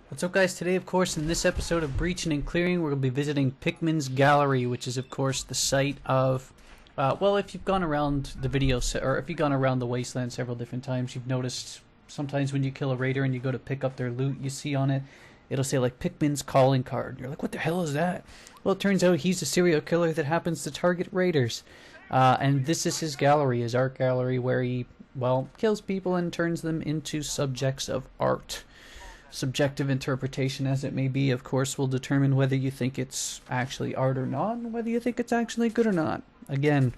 What's up, guys? Today, of course, in this episode of Breaching and Clearing, we're going to be visiting Pickman's Gallery, which is, of course, the site of, well, if you've gone around the video, or if you've gone around the wasteland several different times, you've noticed sometimes when you kill a raider and you go to pick up their loot, you see on it, it'll say, like, Pickman's calling card. You're like, what the hell is that? Well, it turns out he's a serial killer that happens to target raiders. And this is his gallery, his art gallery, where he, well, kills people and turns them into subjects of art. Subjective interpretation as it may be, of course, will determine whether you think it's actually art or not, and whether you think it's actually good or not. Again,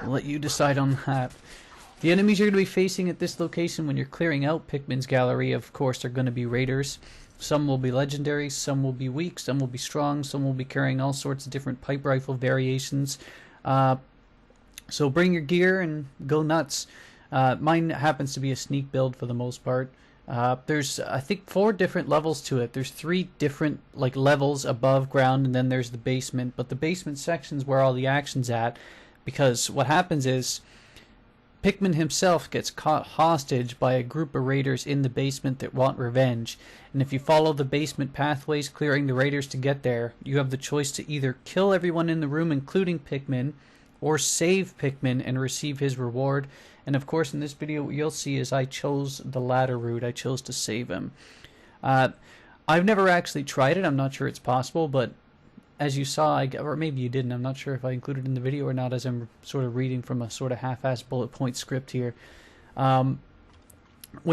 I'll let you decide on that. The enemies you're going to be facing at this location when you're clearing out Pickman's Gallery, of course, are going to be raiders. Some will be legendary, some will be weak, some will be strong, some will be carrying all sorts of different pipe rifle variations. So bring your gear and go nuts. Mine happens to be a sneak build for the most part. There's, I think, 4 different levels to it. There's 3 different levels above ground, and then there's the basement. But the basement section's where all the action's at, because what happens is Pickman himself gets caught hostage by a group of raiders in the basement that want revenge. And if you follow the basement pathways, clearing the raiders to get there, you have the choice to either kill everyone in the room, including Pickman, or save Pickman and receive his reward. And of course, in this video, what you'll see is I chose the latter route. I chose to save him. I've never actually tried it. I'm not sure it's possible, but as you saw, or maybe you didn't, I'm not sure if I included it in the video or not, as I'm sort of reading from a sort of half-assed bullet point script here. When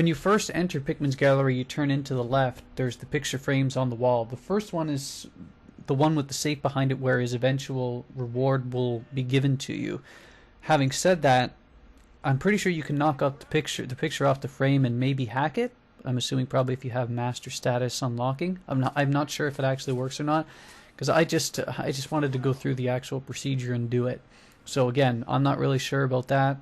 you first enter Pickman's Gallery, you turn into the left. There's the picture frames on the wall. The first one is the one with the safe behind it, where his eventual reward will be given to you. Having said that, I'm pretty sure you can knock up the picture off the frame and maybe hack it. I'm assuming probably if you have master status unlocking. I'm not sure if it actually works or not, because I just wanted to go through the actual procedure and do it. So again, I'm not really sure about that.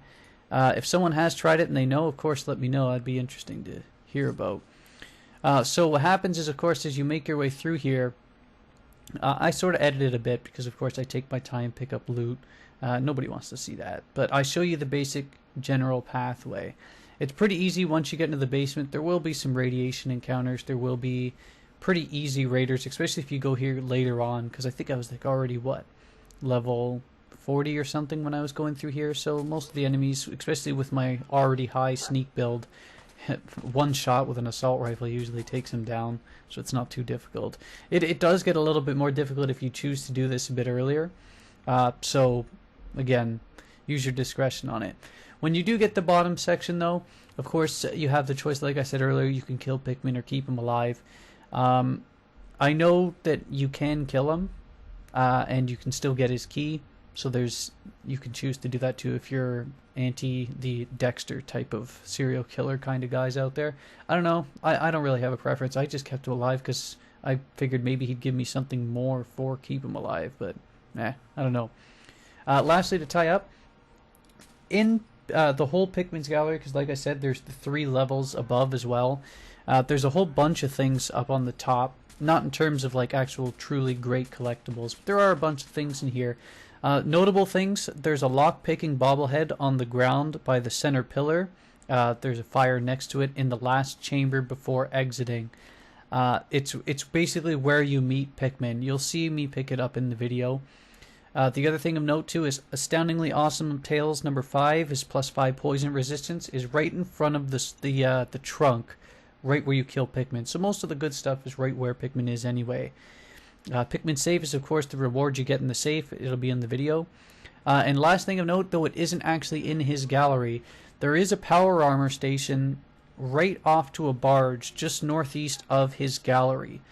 If someone has tried it and they know, of course, let me know. That'd be interesting to hear about. So what happens is, of course, as you make your way through here, I sort of edit it a bit because, of course, I take my time, pick up loot. Nobody wants to see that. But I show you the basic general pathway. It's pretty easy once you get into the basement. There will be some radiation encounters. There will be pretty easy raiders, especially if you go here later on, because I think I was already, what, level 40 or something when I was going through here. So most of the enemies, especially with my already high sneak build, one shot with an assault rifle usually takes him down, so it's not too difficult. It does get a little bit more difficult if you choose to do this a bit earlier. So again, use your discretion on it. When you do get the bottom section, though, of course, you have the choice. Like I said earlier, you can kill Pickman or keep him alive. I know that you can kill him, and you can still get his key. So you can choose to do that too if you're anti the Dexter type of serial killer kind of guys out there. I don't know. I don't really have a preference. I just kept him alive because I figured maybe he'd give me something more for keep him alive. But I don't know. Lastly, to tie up, in the whole Pickman's Gallery, because like I said, there's the 3 levels above as well. There's a whole bunch of things up on the top. Not in terms of actual truly great collectibles, but there are a bunch of things in here. Notable things, there's a lock-picking bobblehead on the ground by the center pillar. There's a fire next to it in the last chamber before exiting. It's basically where you meet Pickman. You'll see me pick it up in the video. The other thing of note too is Astoundingly Awesome Tales number 5 is +5 poison resistance, is right in front of the trunk, right where you kill Pickman. So most of the good stuff is right where Pickman is anyway. Pickman safe is, of course, the reward you get in the safe. It'll be in the video. And last thing of note, though it isn't actually in his gallery, there is a power armor station right off to a barge just northeast of his gallery.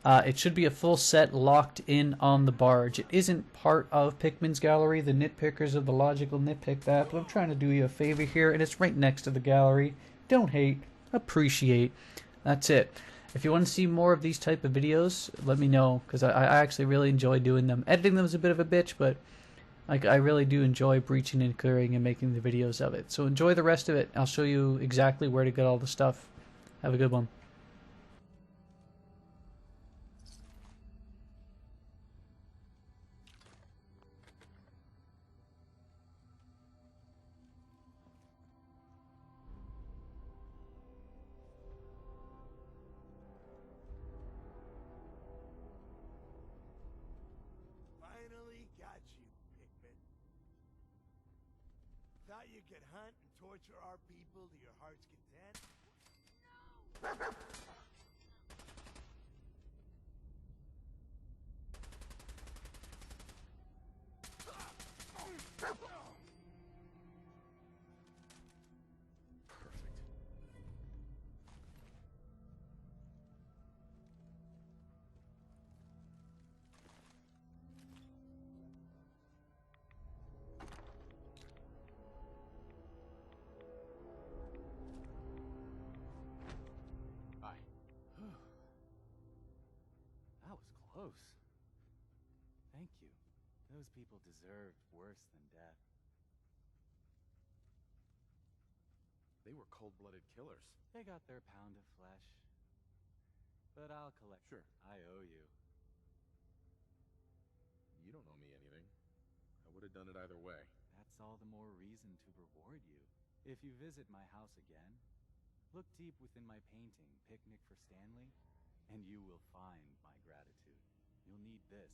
It should be a full set locked in on the barge. It isn't part of Pickman's Gallery. The nitpickers of the logical nitpick that, but I'm trying to do you a favor here, and it's right next to the gallery. Don't hate, appreciate. That's it. If you want to see more of these type of videos, let me know, because I actually really enjoy doing them. Editing them is a bit of a bitch, but I really do enjoy breaching and clearing and making the videos of it. So enjoy the rest of it. I'll show you exactly where to get all the stuff. Have a good one. could hunt and torture our people to your heart's content? Perfect. Hi. That was close. Thank you. Those people deserved worse than death. They were cold-blooded killers. They got their pound of flesh. But I'll collect. Sure. I owe you. You don't owe me anything. I would have done it either way. That's all the more reason to reward you. If you visit my house again, look deep within my painting, Picnic for Stanley, and you will find my gratitude. You'll need this.